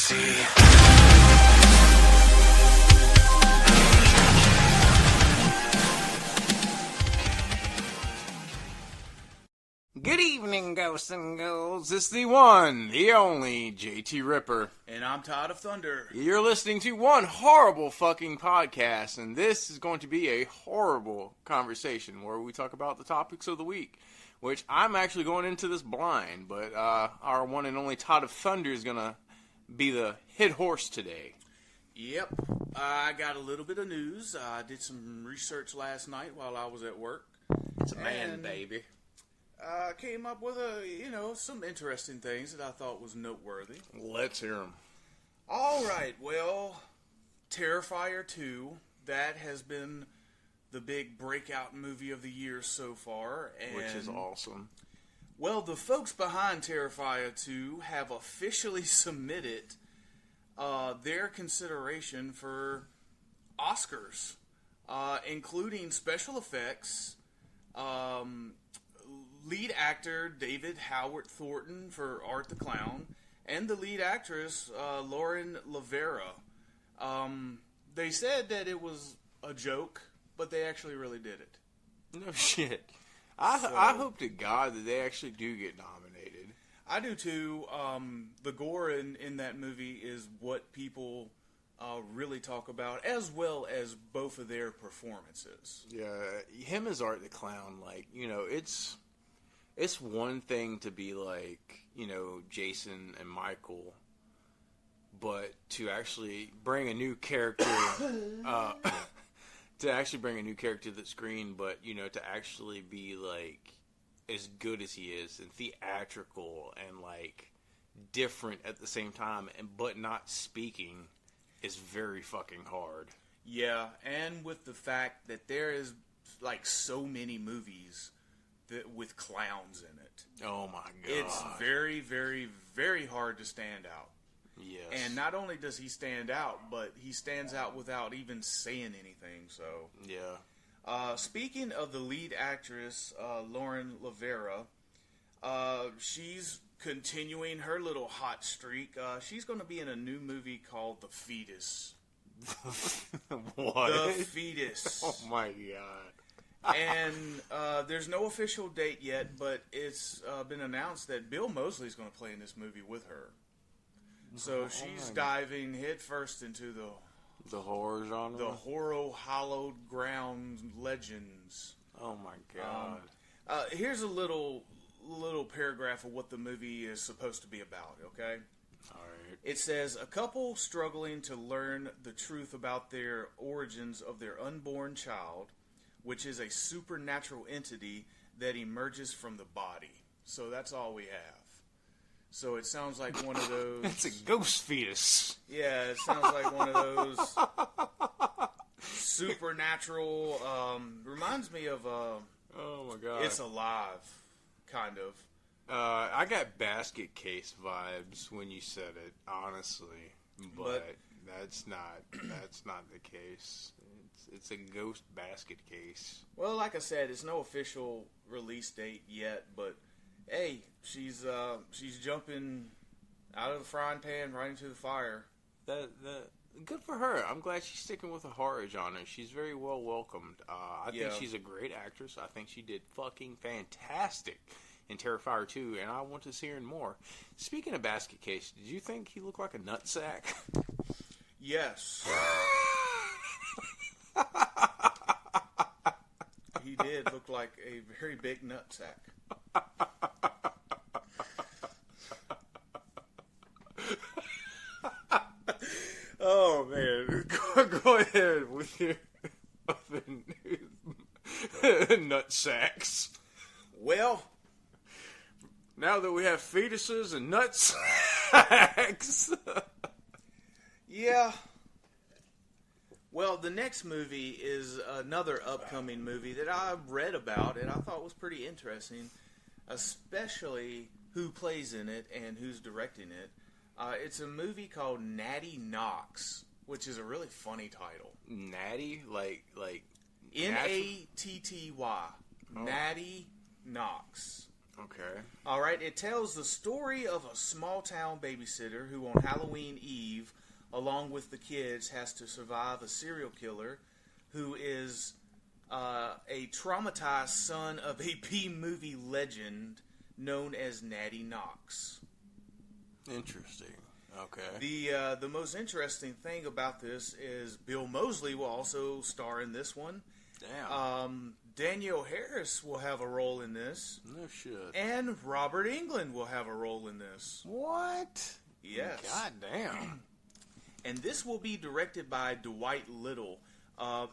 see. Good evening, ghosts and ghouls. It's the one, the only JT Ripper. And I'm Todd of Thunder. You're listening to one horrible fucking podcast, and this is going to be a horrible conversation where we talk about the topics of the week, which I'm actually going into this blind, but our one and only Todd of Thunder is going to be the hit horse today. Yep. I got a little bit of news. I did some research last night while I was at work. It's a man, baby. Came up with some interesting things that I thought was noteworthy. Let's hear them. All right, well, Terrifier 2, that has been the big breakout movie of the year so far. And, which is awesome. Well, the folks behind Terrifier 2 have officially submitted their consideration for Oscars, including special effects, lead actor David Howard Thornton for Art the Clown, and the lead actress Lauren Lavera. They said that it was a joke, but they actually really did it. No shit. I hope to God that they actually do get nominated. I do too. The gore in that movie is what people really talk about, as well as both of their performances. Yeah, him as Art the Clown, it's one thing to be like, Jason and Michael, but to actually bring a new character, to the screen, but, to actually be, as good as he is, and theatrical, and, different at the same time, but not speaking, is very fucking hard. Yeah, and with the fact that there is, so many movies with clowns in it. Oh my God. It's very, very, very hard to stand out. Yes. And not only does he stand out, but he stands out without even saying anything, so. Yeah. Speaking of the lead actress, Lauren Lavera, she's continuing her little hot streak. She's going to be in a new movie called The Fetus. What? The Fetus. Oh my God. And there's no official date yet, but it's been announced that Bill Moseley's going to play in this movie with her. So she's diving headfirst into the horror genre? The horror hallowed ground legends. Oh my God. Here's a little paragraph of what the movie is supposed to be about, okay? All right. It says, a couple struggling to learn the truth about their origins of their unborn child, which is a supernatural entity that emerges from the body. So that's all we have. So it sounds like one of those... It's a ghost fetus. Yeah, it sounds like one of those supernatural... reminds me of... oh my God. It's Alive, kind of. I got basket case vibes when you said it, honestly. But that's not the case. It's a ghost basket case. Well, like I said, it's no official release date yet, but hey, she's jumping out of the frying pan right into the fire. Good for her. I'm glad she's sticking with the horror genre. She's very well welcomed. I think she's a great actress. I think she did fucking fantastic in Terrifier 2, and I want to see her in more. Speaking of basket case, did you think he looked like a nutsack? Yes. He did look like a very big nutsack. Oh man, go ahead with your other nutsacks. Well, now that we have fetuses and nutsacks. Yeah. Well, the next movie is another upcoming movie that I read about and I thought was pretty interesting, especially who plays in it and who's directing it. It's a movie called Natty Knox, which is a really funny title. Natty? Like Natty. Oh. Natty Knox. Okay. All right. It tells the story of a small-town babysitter who on Halloween Eve, along with the kids, has to survive a serial killer who is a traumatized son of a B-movie legend known as Natty Knox. Interesting. Okay. The most interesting thing about this is Bill Moseley will also star in this one. Damn. Danielle Harris will have a role in this. No shit. And Robert Englund will have a role in this. What? Yes. God damn. And this will be directed by Dwight Little.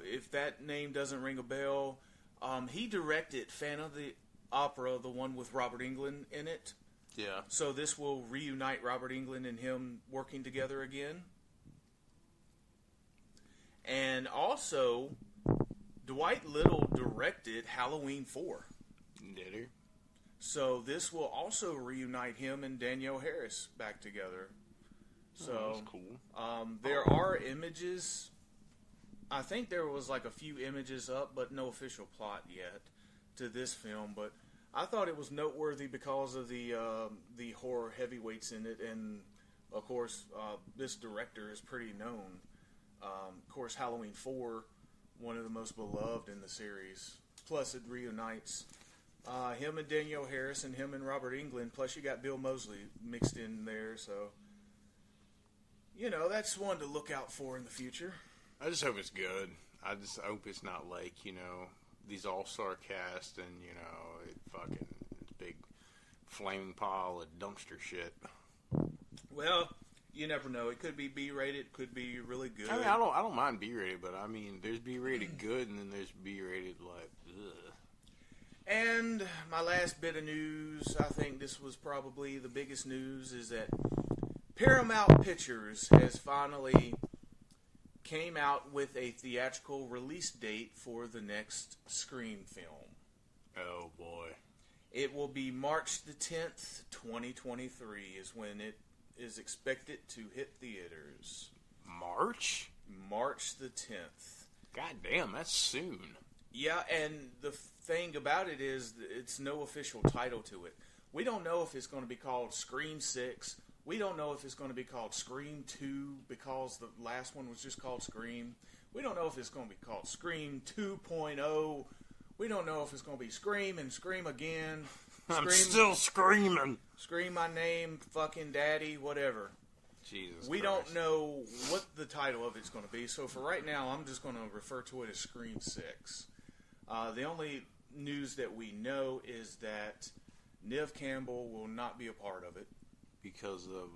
If that name doesn't ring a bell, he directed Phantom of the Opera, the one with Robert Englund in it. Yeah. So this will reunite Robert Englund and him working together again. And also, Dwight Little directed Halloween 4. Did he? So this will also reunite him and Danielle Harris back together. So that's cool. There are images. I think there was like a few images up, but no official plot yet to this film. But I thought it was noteworthy because of the horror heavyweights in it, and of course this director is pretty known. Of course, Halloween 4, one of the most beloved in the series. Plus, it reunites him and Danielle Harris and him and Robert Englund. Plus, you got Bill Moseley mixed in there, so that's one to look out for in the future. I just hope it's good. I just hope it's not like, these all-star cast and, a fucking big flaming pile of dumpster shit. Well, you never know. It could be B-rated, could be really good. I mean, I don't mind B-rated, but I mean, there's B-rated good and then there's B-rated like, ugh. And my last bit of news, I think this was probably the biggest news, is that Paramount Pictures has finally came out with a theatrical release date for the next Scream film. Oh, boy. It will be March the 10th, 2023 is when it is expected to hit theaters. March? March the 10th. God damn, that's soon. Yeah, and the thing about it is it's no official title to it. We don't know if it's going to be called Scream 6. We don't know if it's going to be called Scream 2 because the last one was just called Scream. We don't know if it's going to be called Scream 2.0. We don't know if it's going to be Scream and Scream again. I'm still screaming. Scream my name, fucking daddy, whatever. Jesus We Christ. don't know what the title of it's going to be. So for right now, I'm just going to refer to it as Scream 6. The only news that we know is that Neve Campbell will not be a part of it. Because of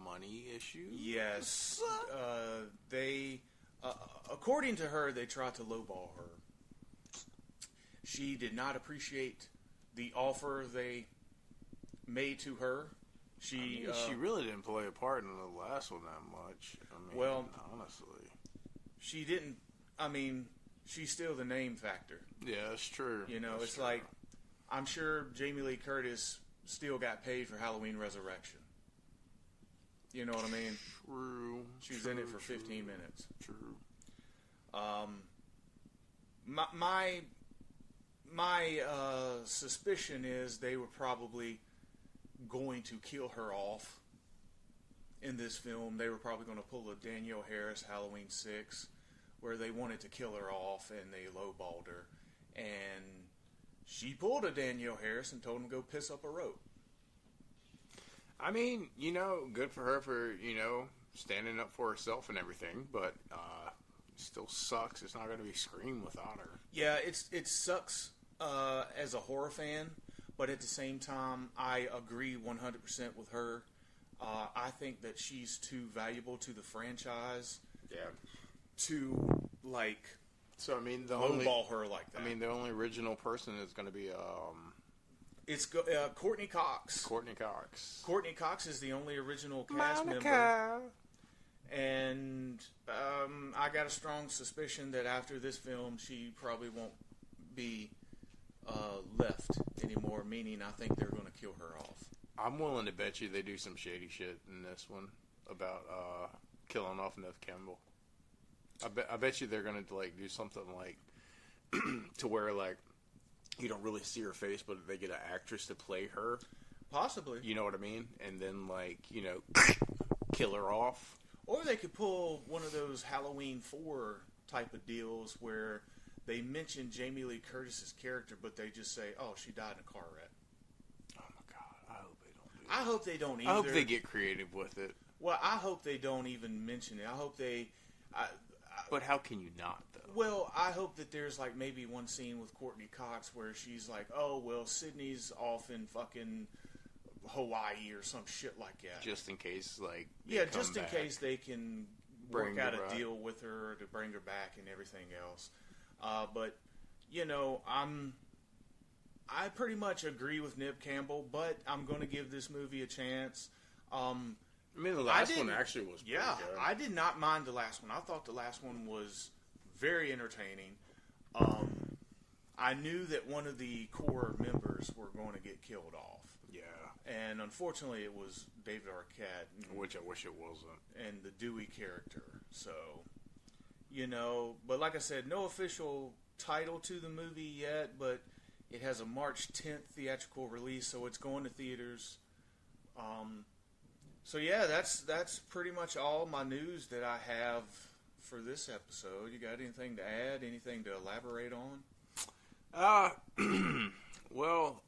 money issues? Yes. They, according to her, they tried to lowball her. She did not appreciate the offer they made to her. She really didn't play a part in the last one that much. I mean, well, honestly. She didn't, she's still the name factor. Yeah, that's true. It's true. like, I'm sure Jamie Lee Curtis still got paid for Halloween Resurrection. You know what I mean? True. She was in it for 15 minutes. True. My suspicion is they were probably going to kill her off in this film. They were probably going to pull a Danielle Harris Halloween 6 where they wanted to kill her off and they lowballed her. And she pulled a Danielle Harris and told him to go piss up a rope. I mean, good for her for, standing up for herself and everything, but it still sucks. It's not going to be Scream without her. Yeah, it sucks as a horror fan, but at the same time, I agree 100% with her. I think that she's too valuable to the franchise. Yeah. To, So, I mean, lowball her like that. I mean, the only original person is going to be, It's Courtney Cox. Courtney Cox. Courtney Cox is the only original cast member. And I got a strong suspicion that after this film, she probably won't be left anymore, meaning I think they're going to kill her off. I'm willing to bet you they do some shady shit in this one about killing off Neve Campbell. I bet you they're going to do something to where you don't really see her face, but they get an actress to play her. Possibly. You know what I mean? And then, like, you know, kill her off. Or they could pull one of those Halloween 4 type of deals where they mention Jamie Lee Curtis's character, but they just say, "Oh, she died in a car wreck." Oh my god! I hope they don't do that. I hope they don't either. I hope they get creative with it. Well, I hope they don't even mention it. I hope they. But how can you not, though? Well, I hope that there's like maybe one scene with Courtney Cox where she's like, "Oh, well, Sydney's off in fucking Hawaii or some shit like that." Just in case, like, yeah, just in case they can work out a deal with her to bring her back and everything else. But you know, I pretty much agree with Nip Campbell, but I'm going to give this movie a chance. I mean, the last one actually was pretty good. I did not mind the last one. I thought the last one was very entertaining. I knew that one of the core members were going to get killed off. Yeah. And unfortunately, it was David Arquette. Which I wish it wasn't. And the Dewey character. So, you know, but like I said, no official title to the movie yet, but it has a March 10th theatrical release, so it's going to theaters. So yeah, that's pretty much all my news that I have for this episode. You got anything to add? Anything to elaborate on? Well,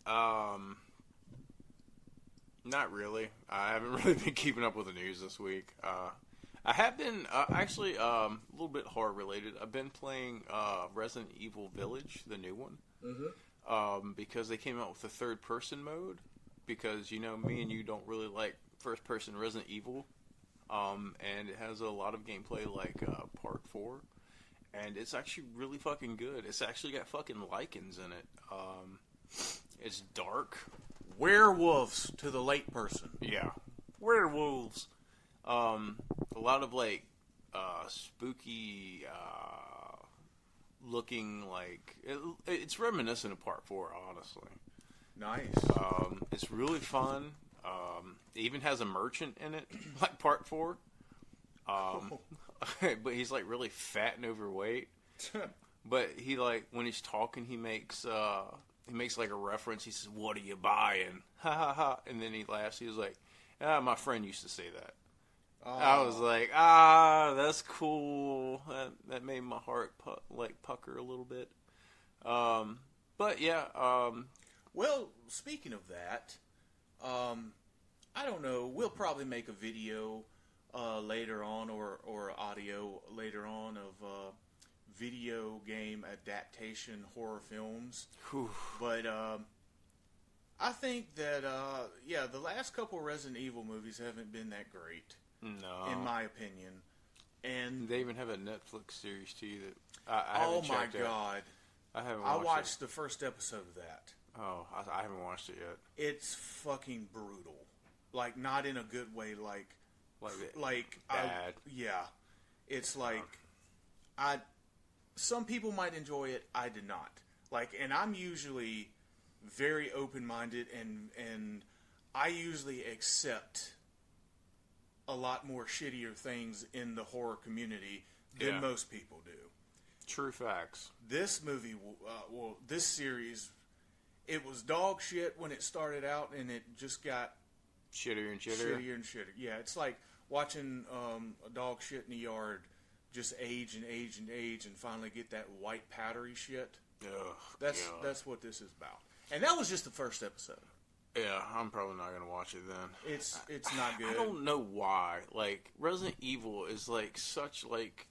not really. I haven't really been keeping up with the news this week. I have been actually a little bit horror related. I've been playing Resident Evil Village, the new one, because they came out with the third person mode. Because, you know, me and you don't really like first person Resident Evil, and it has a lot of gameplay like Part 4, and it's actually really fucking good. It's actually got fucking lichens in it. It's dark. Werewolves to the late person. Yeah. Werewolves. A lot of, like, spooky, looking, like... It's reminiscent of Part 4, honestly. Nice. It's really fun. It even has a merchant in it, like Part 4. But he's, like, really fat and overweight. But he, like, when he's talking, he makes like a reference. He says, "What are you buying?" Ha ha ha. And then he laughs. He was like, my friend used to say that. Oh. I was like, that's cool. That made my heart pucker a little bit. But yeah. Well, speaking of that, I don't know. We'll probably make a video later on, or audio later on of video game adaptation horror films. Whew. But I think that the last couple Resident Evil movies haven't been that great. No, in my opinion. And they even have a Netflix series too that I haven't checked out. Oh my god! I haven't. I watched the first episode of that. Oh, I haven't watched it yet. It's fucking brutal. Like, not in a good way. Like bad. Yeah, it's like some people might enjoy it. I did not. Like, and I'm usually very open-minded, and I usually accept a lot more shittier things in the horror community than most people do. True facts. This movie, this series, it was dog shit when it started out, and it just got shittier and shittier. Shittier and shittier. Yeah, it's like watching a dog shit in the yard just age and age and age, and finally get that white powdery shit. Ugh, that's what this is about. And that was just the first episode. Yeah, I'm probably not gonna watch it then. It's not good. I don't know why. Like, Resident Evil is like such like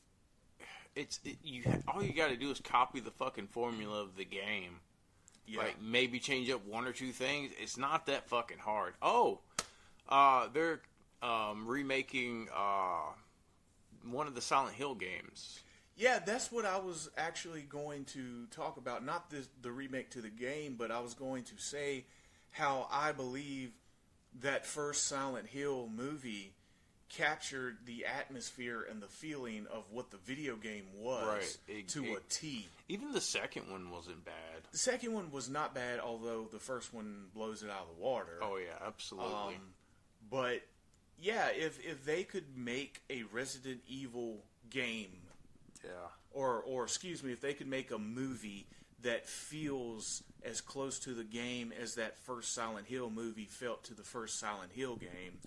all you got to do is copy the fucking formula of the game. Yeah. Like, maybe change up one or two things. It's not that fucking hard. Oh, they're remaking one of the Silent Hill games. Yeah, that's what I was actually going to talk about. Not the remake to the game, but I was going to say how I believe that first Silent Hill movie captured the atmosphere and the feeling of what the video game was to a T. Even the second one wasn't bad. The second one was not bad, although the first one blows it out of the water. Oh, yeah, absolutely. But, yeah, if they could make a Resident Evil game... Yeah. Or excuse me, if they could make a movie that feels as close to the game as that first Silent Hill movie felt to the first Silent Hill game,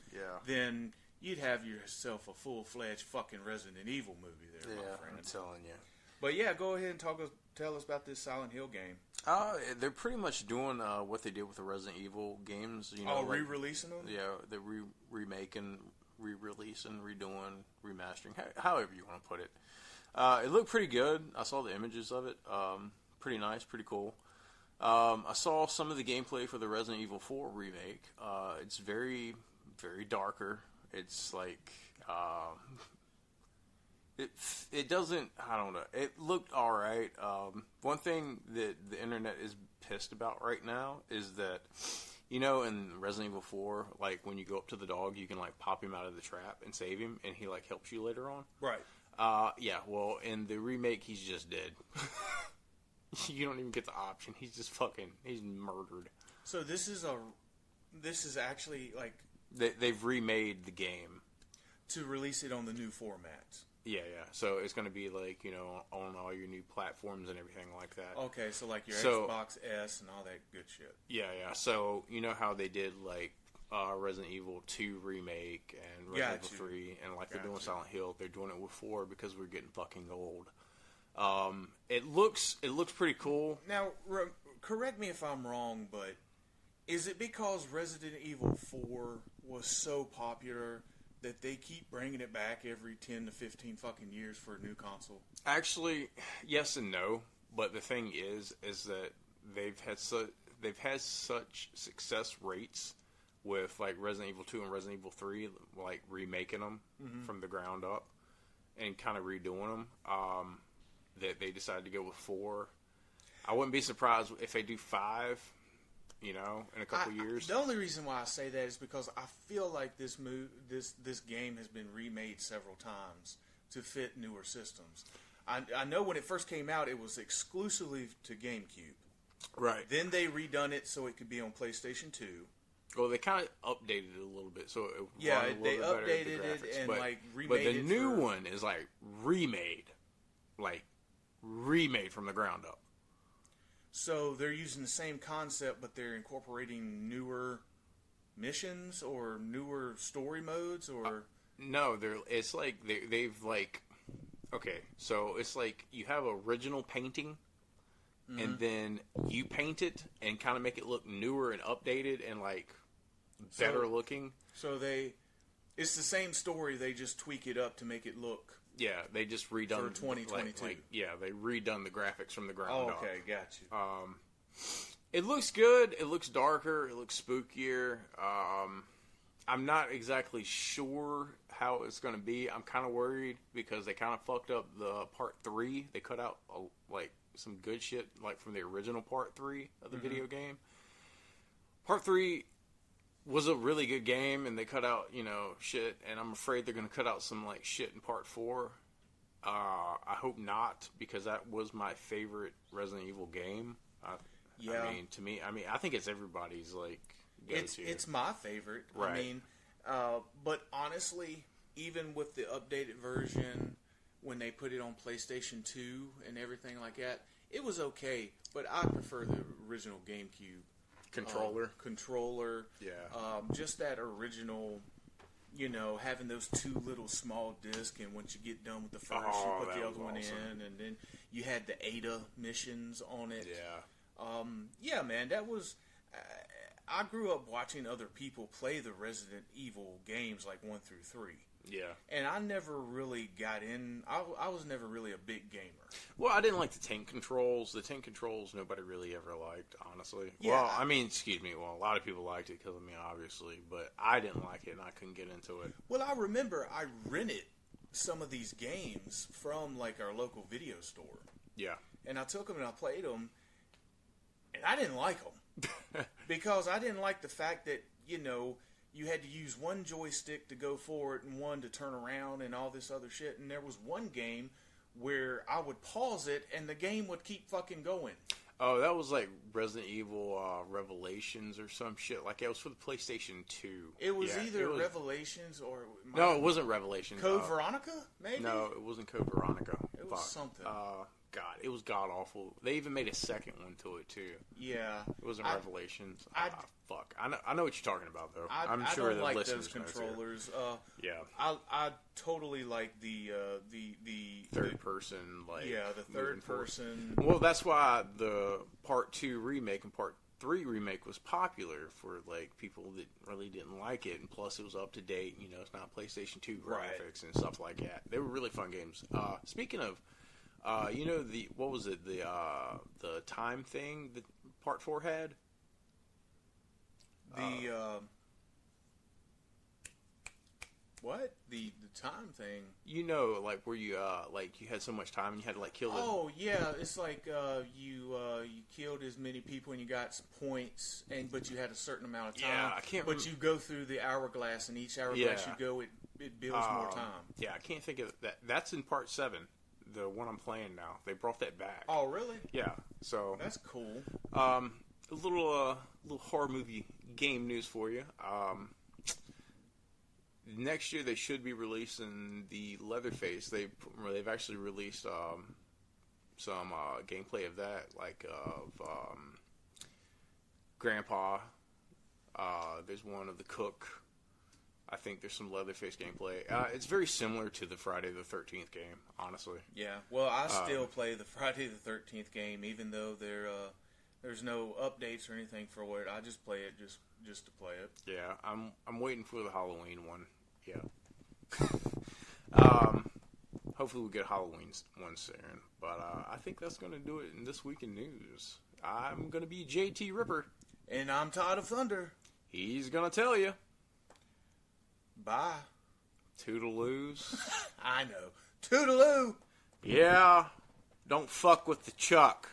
then you'd have yourself a full-fledged fucking Resident Evil movie there, my friend. I'm telling you. But yeah, go ahead and tell us about this Silent Hill game. They're pretty much doing what they did with the Resident Evil games. Re-releasing them? Yeah, they're remaking, re-releasing, redoing, remastering, however you want to put it. It looked pretty good. I saw the images of it. Pretty nice, pretty cool. I saw some of the gameplay for the Resident Evil 4 remake. It's very, very darker. It's like, it doesn't, I don't know. It looked alright. One thing that the internet is pissed about right now is that, in Resident Evil 4, like, when you go up to the dog, you can, like, pop him out of the trap and save him, and he, like, helps you later on. Right. Yeah, well, in the remake, he's just dead. You don't even get the option. He's just he's murdered. So this is actually, like... They've remade the game. To release it on the new formats. Yeah. So it's going to be, like, on all your new platforms and everything like that. Okay, so like your Xbox S and all that good shit. Yeah. So, you know how they did, like, Resident Evil 2 remake and Resident Evil 3, and like they're doing Silent Hill, they're doing it with 4 because we're getting fucking old. It looks pretty cool. Now, correct me if I'm wrong, but is it because Resident Evil 4 was so popular that they keep bringing it back every 10 to 15 fucking years for a new console? Actually, yes and no. But the thing is that they've had such success rates with, like, Resident Evil 2 and Resident Evil 3, like, remaking them from the ground up and kind of redoing them, that they decided to go with 4. I wouldn't be surprised if they do 5, in a couple years. The only reason why I say that is because I feel like this game has been remade several times to fit newer systems. I know when it first came out, it was exclusively to GameCube. Right. Then they redone it so it could be on PlayStation 2. Well, they kind of updated it a little bit, so it they updated it and remade it. But the new one is like remade from the ground up. So they're using the same concept, but they're incorporating newer missions or newer story modes, or no, it's like they've like, okay, so it's like you have original painting. And then you paint it and kind of make it look newer and updated and, like, better looking. So it's the same story, they just tweak it up to make it look... Yeah, they just redone... For 2022. They redone the graphics from the ground up. Okay, got you. It looks good. It looks darker. It looks spookier. I'm not exactly sure how it's going to be. I'm kind of worried because they kind of fucked up the part 3. They cut out, some good shit, like, from the original part 3 of the video game. Part 3 was a really good game, and they cut out, shit, and I'm afraid they're going to cut out some, like, shit in part 4. I hope not, because that was my favorite Resident Evil game. Yeah. I mean, to me, I think it's everybody's, like, go-to. It's my favorite. Right. I mean, but honestly, even with the updated version... When they put it on PlayStation 2 and everything like that, it was okay. But I prefer the original GameCube controller. Yeah. Just that original, having those 2 little small discs, and once you get done with the first, you put the other one in, and then you had the Ada missions on it. Yeah. Yeah, man, that was. I grew up watching other people play the Resident Evil games, like 1 through 3. Yeah. And I never really got in... I was never really a big gamer. Well, I didn't like the tank controls. The tank controls, nobody really ever liked, honestly. Yeah. Well, a lot of people liked it because of me, obviously. But I didn't like it, and I couldn't get into it. Well, I remember I rented some of these games from, like, our local video store. Yeah. And I took them and I played them, and I didn't like them. Because I didn't like the fact that, you had to use one joystick to go forward and one to turn around and all this other shit. And there was one game where I would pause it and the game would keep fucking going. Oh, that was like Resident Evil Revelations or some shit. Like, it was for the PlayStation 2. It was either Revelations or... No, it wasn't Revelations. Code Veronica, maybe? No, it wasn't Code Veronica. It was something. God, it was god awful. They even made a second one to it too. Yeah, it was a revelation. Fuck, I know what you're talking about though. I'm sure I don't the like listeners those controllers. Yeah, I totally like the third person. Like the third person. Well, that's why the Part 2 remake and Part 3 remake was popular for like people that really didn't like it, and plus it was up to date. You know, it's not PlayStation 2 graphics and stuff like that. They were really fun games. Speaking of. You know what was it, the time thing that Part 4 had? What? The time thing? You know, like where you you had so much time and you had to like kill them. Oh yeah, it's like you killed as many people and you got some points, but you had a certain amount of time. Yeah, I can't. But you go through the hourglass, and each hourglass you go, it builds more time. Yeah, I can't think of that. That's in Part 7. The one I'm playing now, they brought that back. Oh, really? Yeah. So that's cool. A little horror movie game news for you. Next year they should be releasing the Leatherface. They've actually released some gameplay of that, like of Grandpa. There's one of the Cook. I think there's some Leatherface gameplay. It's very similar to the Friday the 13th game, honestly. Yeah. Well, I still play the Friday the 13th game, even though there's no updates or anything for it. I just play it just to play it. Yeah, I'm waiting for the Halloween one. Yeah. Hopefully we'll get Halloween one soon. But I think that's going to do it in This Week in News. I'm going to be JT Ripper. And I'm Todd of Thunder. He's going to tell you. Bye. Toodaloos. I know. Toodaloo. Yeah. Don't fuck with the Chuck.